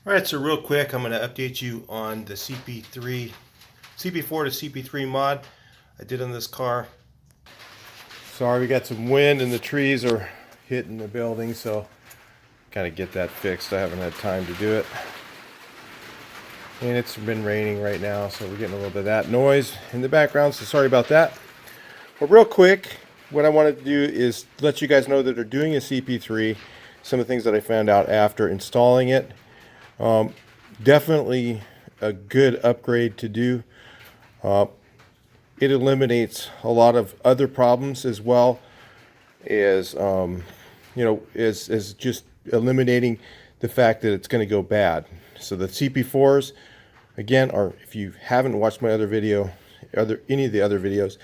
All right, so real quick, I'm going to update you on the CP4 to CP3 mod I did on this car. Sorry, we got some wind and the trees are hitting the building, so gotta get that fixed. I haven't had time to do it. And it's been raining right now, so we're getting a little bit of that noise in the background, so sorry about that. But real quick, what I wanted to do is let you guys know that they're doing a CP3, some of the things that I found out after installing it. Definitely a good upgrade to do. It eliminates a lot of other problems as well as, as just eliminating the fact that it's going to go bad. So the CP4s, again, are, if you haven't watched my other video, any of the other videos,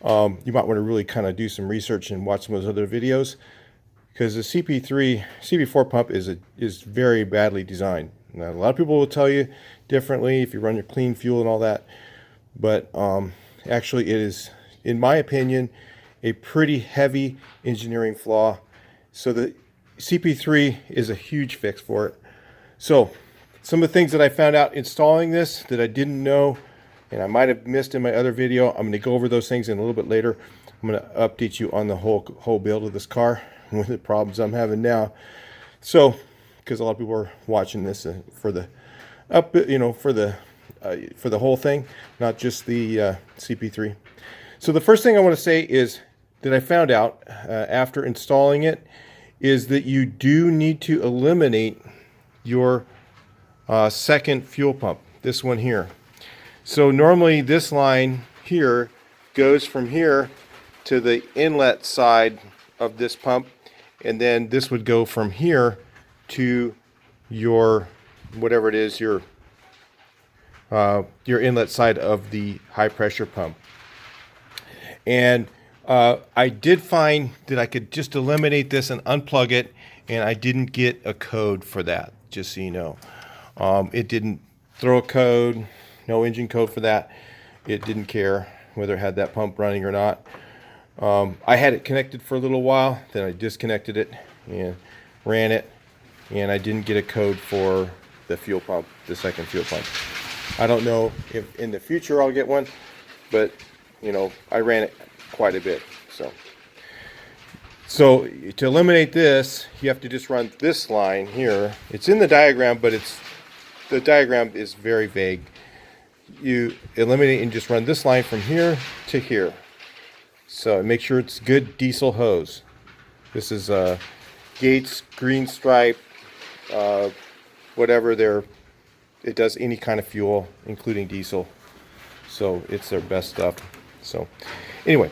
you might want to really kind of do some research and watch some of those other videos, because the CP4 pump is very badly designed. Now, a lot of people will tell you differently if you run your clean fuel and all that, but actually it is, in my opinion, a pretty heavy engineering flaw. So the CP3 is a huge fix for it. So some of the things that I found out installing this that I didn't know and I might have missed in my other video, I'm going to go over those things in a little bit later. I'm going to update you on the whole build of this car with the problems I'm having now. So, because a lot of people are watching this for the for the whole thing, not just the CP3. So the first thing I want to say is that I found out after installing it is that you do need to eliminate your second fuel pump, this one here. So normally this line here goes from here to the inlet side of this pump, and then this would go from here to your, whatever it is, your inlet side of the high pressure pump. And I did find that I could just eliminate this and unplug it, and I didn't get a code for that, just so you know. It didn't throw a code, no engine code for that. It didn't care whether it had that pump running or not. I had it connected for a little while, then I disconnected it and ran it, and I didn't get a code for the fuel pump, the second fuel pump. I don't know if in the future I'll get one, but you know, I ran it quite a bit. So to eliminate this, you have to just run this line here. It's in the diagram, but the diagram is very vague. You eliminate and just run this line from here to here. So make sure it's good diesel hose. This is Gates green stripe, whatever it does any kind of fuel, including diesel. So it's their best stuff. So anyway,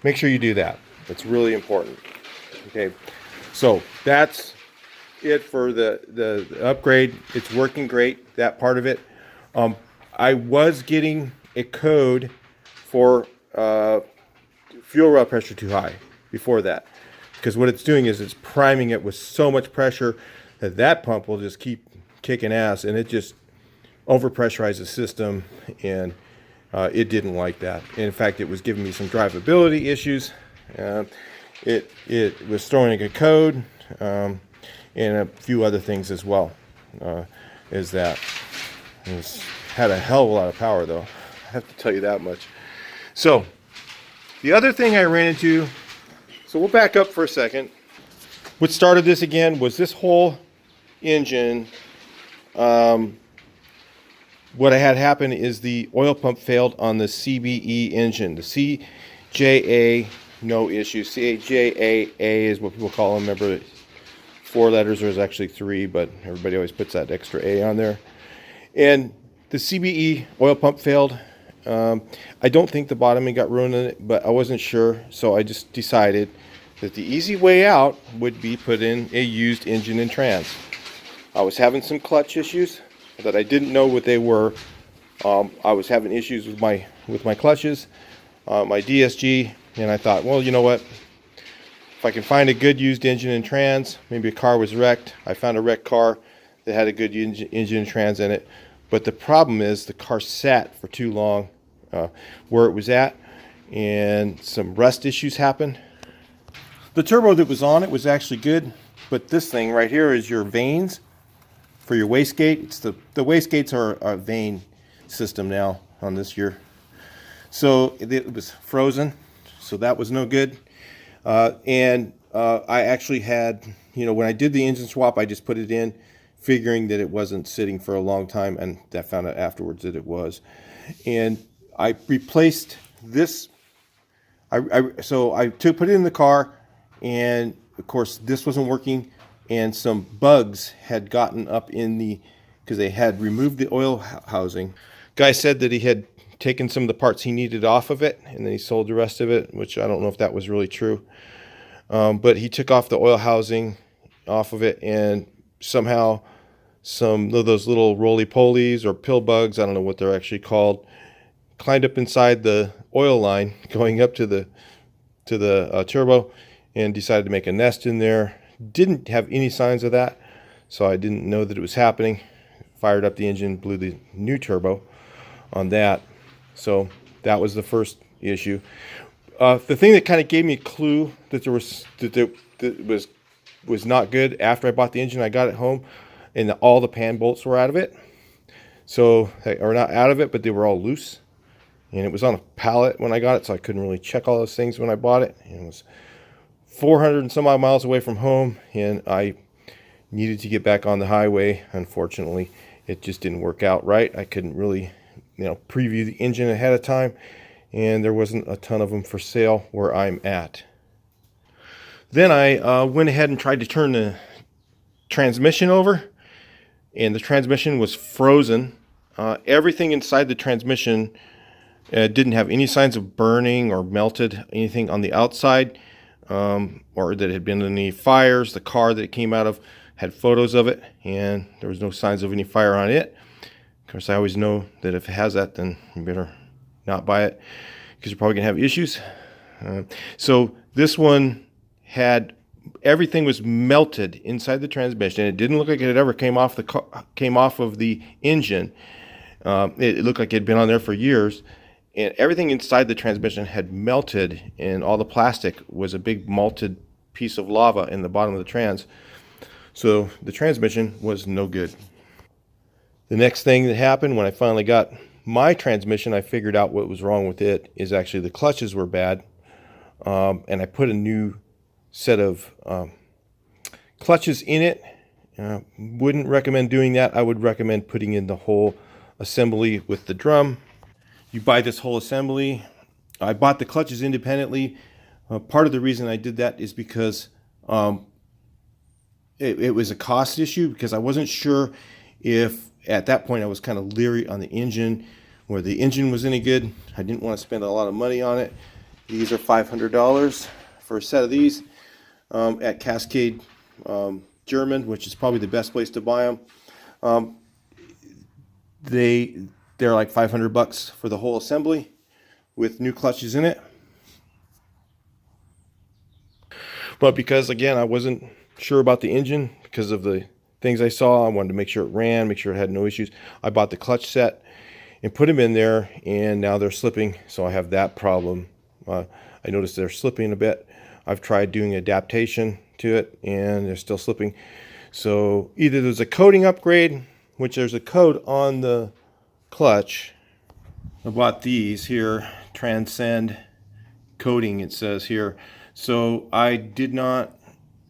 make sure you do that. It's really important. Okay, so that's it for the upgrade. It's working great, that part of it. I was getting a code for fuel rod pressure too high before that, because what it's doing is it's priming it with so much pressure that pump will just keep kicking ass, and it just overpressurized the system, and it didn't like that. In fact, it was giving me some drivability issues. It was throwing a code and a few other things as well. Is that it had a hell of a lot of power, though, I have to tell you that much. So the other thing I ran into, so we'll back up for a second. What started this again was this whole engine. What I had happen is the oil pump failed on the CBE engine. The CJA, no issue. CJAA is what people call them. Remember, 4 letters, there's actually 3, but everybody always puts that extra A on there. And the CBE oil pump failed. I don't think the bottoming got ruined in it, but I wasn't sure, so I just decided that the easy way out would be put in a used engine and trans. I was having some clutch issues that I didn't know what they were. I was having issues with my clutches, my DSG, and I thought, well, you know what? If I can find a good used engine and trans, maybe a car was wrecked. I found a wrecked car that had a good engine and trans in it. But the problem is the car sat for too long where it was at, and some rust issues happened. The turbo that was on it was actually good, but this thing right here is your vanes for your wastegate. It's the wastegates are a vane system now on this year. So it was frozen, so that was no good. I actually had, when I did the engine swap, I just put it in, figuring that it wasn't sitting for a long time, and I found out afterwards that it was. And I replaced this. So I put it in the car, and of course this wasn't working, and some bugs had gotten up in because they had removed the oil housing. Guy said that he had taken some of the parts he needed off of it, and then he sold the rest of it, which I don't know if that was really true. But he took off the oil housing off of it, and somehow some of those little roly-polies or pill bugs, I don't know what they're actually called, climbed up inside the oil line going up to the turbo and decided to make a nest in there. Didn't have any signs of that, so I didn't know that it was happening. Fired up the engine, blew the new turbo on that. So that was the first issue. The thing that kind of gave me a clue that that was not good after I bought the engine, I got it home, and all the pan bolts were out of it. So, or not out of it, but they were all loose. And it was on a pallet when I got it, so I couldn't really check all those things when I bought it. And it was 400 and some odd miles away from home, and I needed to get back on the highway. Unfortunately, it just didn't work out right. I couldn't really, preview the engine ahead of time, and there wasn't a ton of them for sale where I'm at. Then I went ahead and tried to turn the transmission over, and the transmission was frozen. Everything inside the transmission didn't have any signs of burning or melted anything on the outside, or that had been any fires. The car that it came out of had photos of it, and there was no signs of any fire on it. Of course, I always know that if it has that, then you better not buy it, because you're probably gonna have issues. So this one had, everything was melted inside the transmission. It didn't look like it had ever came off of the engine. It looked like it had been on there for years, and everything inside the transmission had melted, and all the plastic was a big melted piece of lava in the bottom of the trans. So the transmission was no good. The next thing that happened when I finally got my transmission, I figured out what was wrong with it, is actually the clutches were bad. And I put a new set of clutches in it. Wouldn't recommend doing that. I would recommend putting in the whole assembly with the drum. You buy this whole assembly. I bought the clutches independently. Part of the reason I did that is because it was a cost issue, because I wasn't sure if, at that point, I was kind of leery on the engine, where the engine was any good. I didn't want to spend a lot of money on it. These are $500 for a set of these at Cascade, German, which is probably the best place to buy them. They're like $500 for the whole assembly with new clutches in it. But because, again, I wasn't sure about the engine because of the things I saw, I wanted to make sure it ran, make sure it had no issues. I bought the clutch set and put them in there, and now they're slipping, so I have that problem. I noticed they're slipping a bit. I've tried doing adaptation to it, and they're still slipping. So either there's a coating upgrade, which there's a coat on the clutch. I bought these here, Transcend coating, it says here. So I did not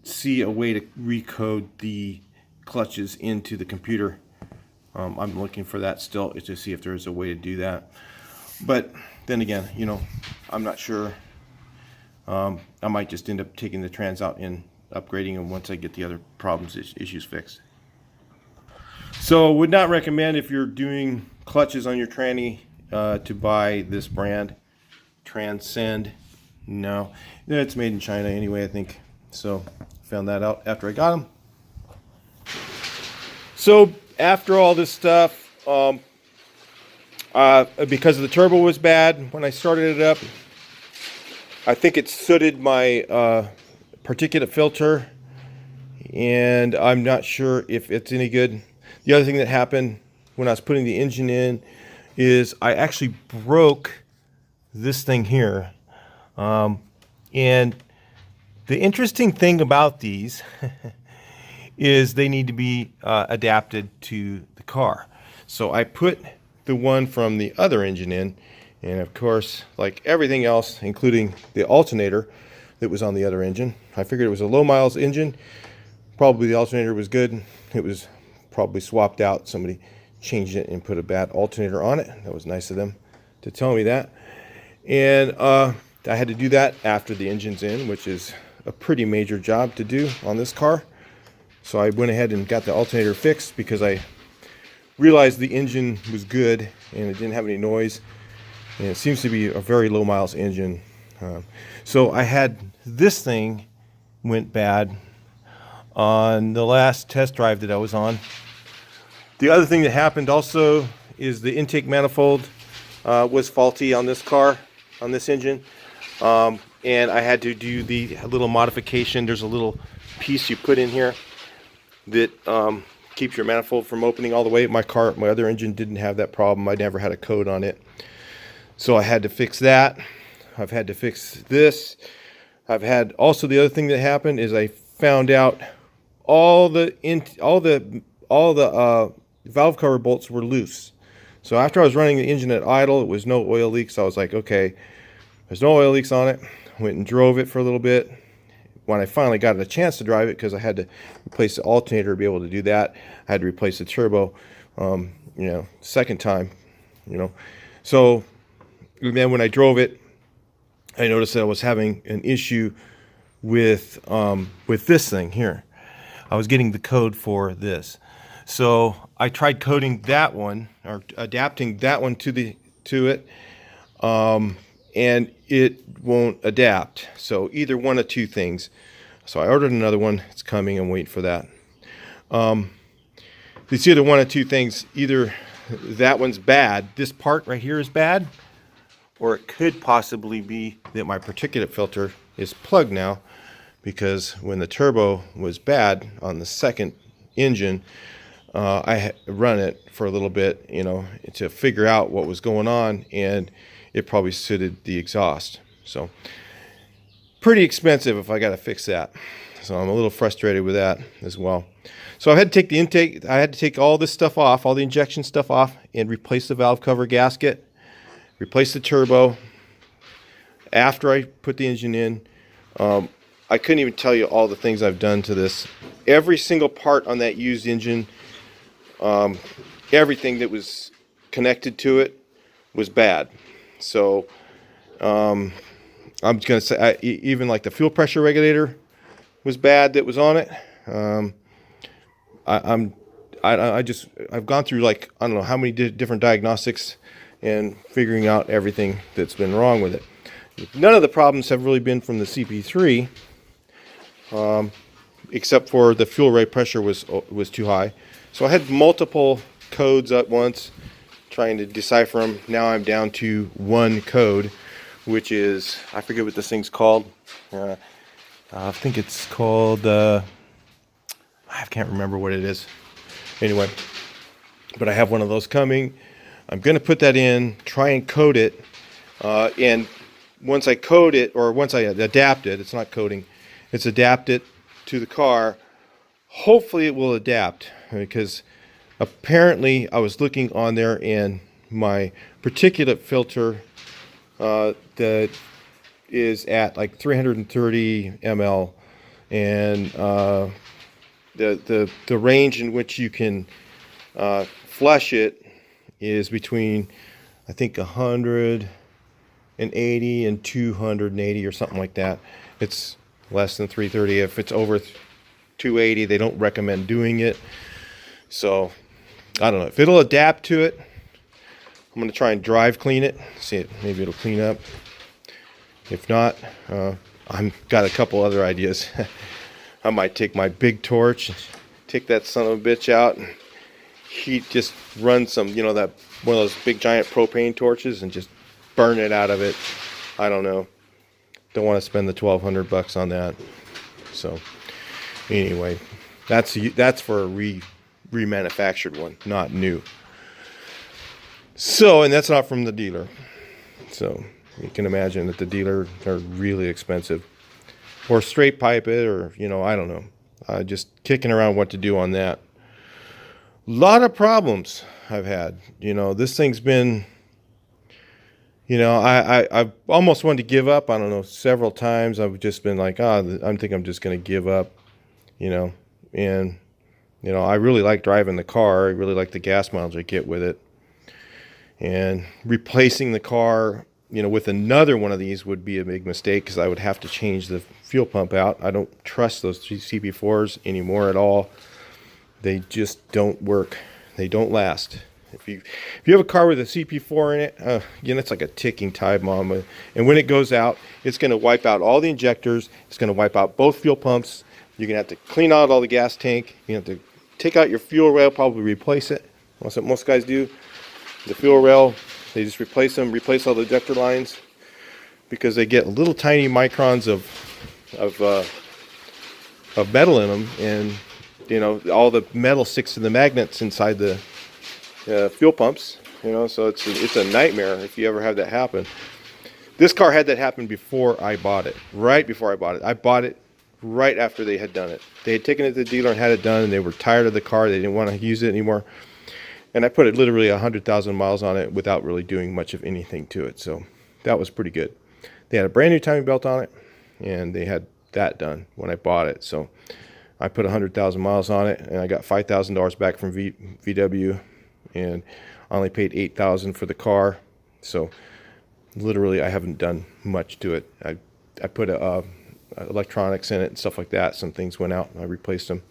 see a way to recode the clutches into the computer. I'm looking for that still to see if there's a way to do that. But then again, I'm not sure. I might just end up taking the trans out and upgrading them once I get the other problems, issues fixed. So would not recommend, if you're doing clutches on your tranny, to buy this brand, Transcend. No, it's made in China anyway, I think. So found that out after I got them. So after all this stuff, because the turbo was bad when I started it up, I think it sooted my particulate filter, and I'm not sure if it's any good. The other thing that happened when I was putting the engine in is I actually broke this thing here. And the interesting thing about these is they need to be adapted to the car. So I put the one from the other engine in, and of course, like everything else, including the alternator that was on the other engine, I figured it was a low miles engine. Probably the alternator was good. It was probably swapped out. Somebody changed it and put a bad alternator on it. That was nice of them to tell me that. And I had to do that after the engine's in, which is a pretty major job to do on this car. So I went ahead and got the alternator fixed because I realized the engine was good and it didn't have any noise. And it seems to be a very low miles engine. So I had this thing went bad on the last test drive that I was on. The other thing that happened also is the intake manifold was faulty on this car, on this engine. And I had to do the little modification. There's a little piece you put in here that keeps your manifold from opening all the way. My other engine didn't have that problem. I never had a code on it. So I had to fix that. I've had to fix this. I've had also the other thing that happened is I found out all the valve cover bolts were loose. So after I was running the engine at idle, it was no oil leaks. So I was like, okay, there's no oil leaks on it. Went and drove it for a little bit. When I finally got a chance to drive it, because I had to replace the alternator to be able to do that, I had to replace the turbo, second time, So then when I drove it, I noticed that I was having an issue with this thing here. I was getting the code for this. So I tried coding that one or adapting that one to it, and it won't adapt. So either one of two things. So I ordered another one. It's coming. I'm waiting for that. It's either one of two things. Either that one's bad. This part right here is bad, or it could possibly be that my particulate filter is plugged now, because when the turbo was bad on the second engine, I run it for a little bit, to figure out what was going on, and it probably suited the exhaust. So pretty expensive if I got to fix that. So I'm a little frustrated with that as well. So I had to take the intake, I had to take all this stuff off, all the injection stuff off, and replace the valve cover gasket, replace the turbo. After I put the engine in, I couldn't even tell you all the things I've done to this. Every single part on that used engine, everything that was connected to it was bad. So I'm going to say even like the fuel pressure regulator was bad that was on it. I've gone through like, I don't know how many different diagnostics and figuring out everything that's been wrong with it. None of the problems have really been from the CP3, except for the fuel rate pressure was too high. So I had multiple codes at once trying to decipher them. Now I'm down to one code, which is, I forget what this thing's called. I think it's called, I can't remember what it is. Anyway, but I have one of those coming. I'm going to put that in, try and code it, and once I code it, or once I adapt it, it's not coding, it's adapted to the car, hopefully it will adapt, because apparently I was looking on there and my particulate filter that is at like 330 ml, and the range in which you can flush it is between, I think, 180 and 280 or something like that. It's less than 330. If it's over 280, they don't recommend doing it. So I don't know if it'll adapt to it. I'm going to try and drive clean it, see it, maybe it'll clean up. If not, I've got a couple other ideas. I might take my big torch, take that son of a bitch out, and just run some, that one of those big giant propane torches and just burn it out of it. I don't know. Don't want to spend the $1,200 on that. So anyway, that's for a remanufactured one, not new. So, and that's not from the dealer. So you can imagine that the dealer are really expensive. Or straight pipe it, or I don't know. just kicking around what to do on that. A lot of problems I've had. You know, this thing's been, you know, I've almost wanted to give up. I don't know, several times. I've just been like, I think I'm just going to give up, you know. And, you know, I really like driving the car. I really like the gas mileage I get with it. And replacing the car, you know, with another one of these would be a big mistake, because I would have to change the fuel pump out. I don't trust those CP4s anymore at all. They just don't work. They don't last. If you have a car with a CP4 in it, again, it's like a ticking time bomb. And when it goes out, it's going to wipe out all the injectors. It's going to wipe out both fuel pumps. You're going to have to clean out all the gas tank. You have to take out your fuel rail, probably replace it. That's what most guys do. The fuel rail, they just replace them, replace all the ejector lines, because they get little tiny microns of metal in them, and you know, all the metal sticks to the magnets inside the fuel pumps. You know, so it's a nightmare if you ever have that happen. This car had that happen before I bought it. Right before I bought it. I bought it right after they had done it. They had taken it to the dealer and had it done, and they were tired of the car. They didn't want to use it anymore. And I put it literally 100,000 miles on it without really doing much of anything to it. So that was pretty good. They had a brand new timing belt on it, and they had that done when I bought it. So I put 100,000 miles on it, and I got $5,000 back from VW, and I only paid $8,000 for the car. So literally I haven't done much to it. I put electronics in it and stuff like that. Some things went out and I replaced them.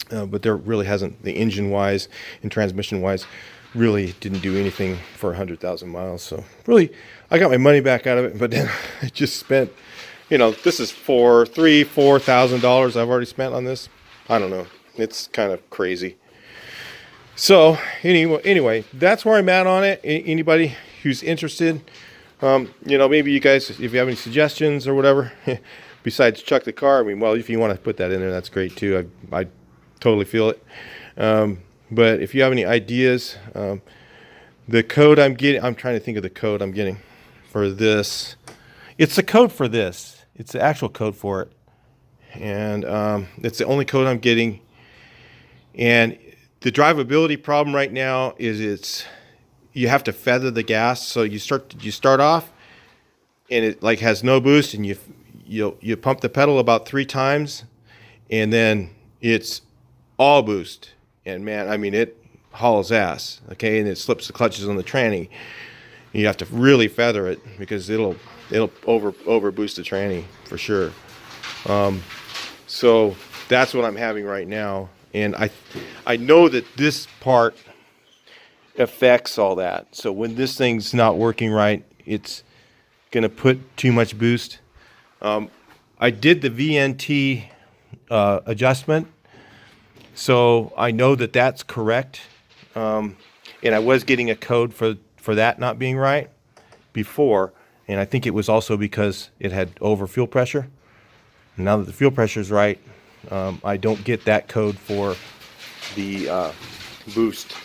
But there really hasn't, the engine-wise and transmission-wise, really didn't do anything for 100,000 miles. So really, I got my money back out of it, but then I just spent, you know, this is $4,000 I've already spent on this. I don't know. It's kind of crazy. So anyway, that's where I'm at on it. Anybody who's interested, you know, maybe you guys, if you have any suggestions or whatever, besides chuck the car, I mean, well, if you want to put that in there, that's great too. I totally feel it. But if you have any ideas, the code I'm getting, I'm trying to think of the code I'm getting for this. It's the code for this. It's the actual code for it. And it's the only code I'm getting. And the drivability problem right now is you have to feather the gas. So you start off and it like has no boost, and you pump the pedal about 3 times, and then it's all boost. And man, I mean, it hauls ass. Okay, and it slips the clutches on the tranny. You have to really feather it, because it'll over boost the tranny for sure. So that's what I'm having right now, and I know that this part affects all that. So when this thing's not working right, it's gonna put too much boost. I did the VNT adjustment, so I know that that's correct. And I was getting a code for that not being right before, and I think it was also because it had over fuel pressure. And now that the fuel pressure is right, I don't get that code for the boost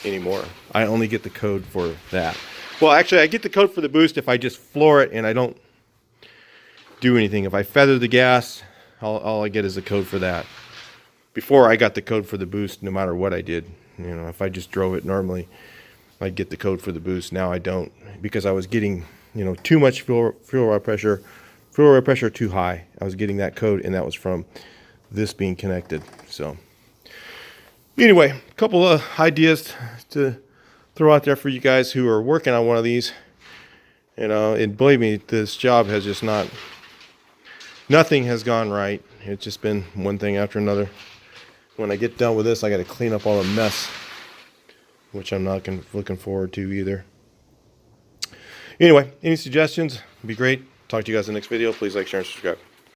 anymore. I only get the code for that. Well, actually, I get the code for the boost if I just floor it and I don't do anything. If I feather the gas, all I get is the code for that. Before, I got the code for the boost no matter what I did. You know, if I just drove it normally, I'd get the code for the boost. Now I don't, because I was getting, you know, too much fuel rail pressure too high. I was getting that code, and that was from this being connected. So anyway, a couple of ideas to throw out there for you guys who are working on one of these. You know, and believe me, this job has just nothing has gone right. It's just been one thing after another. When I get done with this, I got to clean up all the mess, which I'm not looking forward to either. Anyway, any suggestions would be great. Talk to you guys in the next video. Please like, share, and subscribe.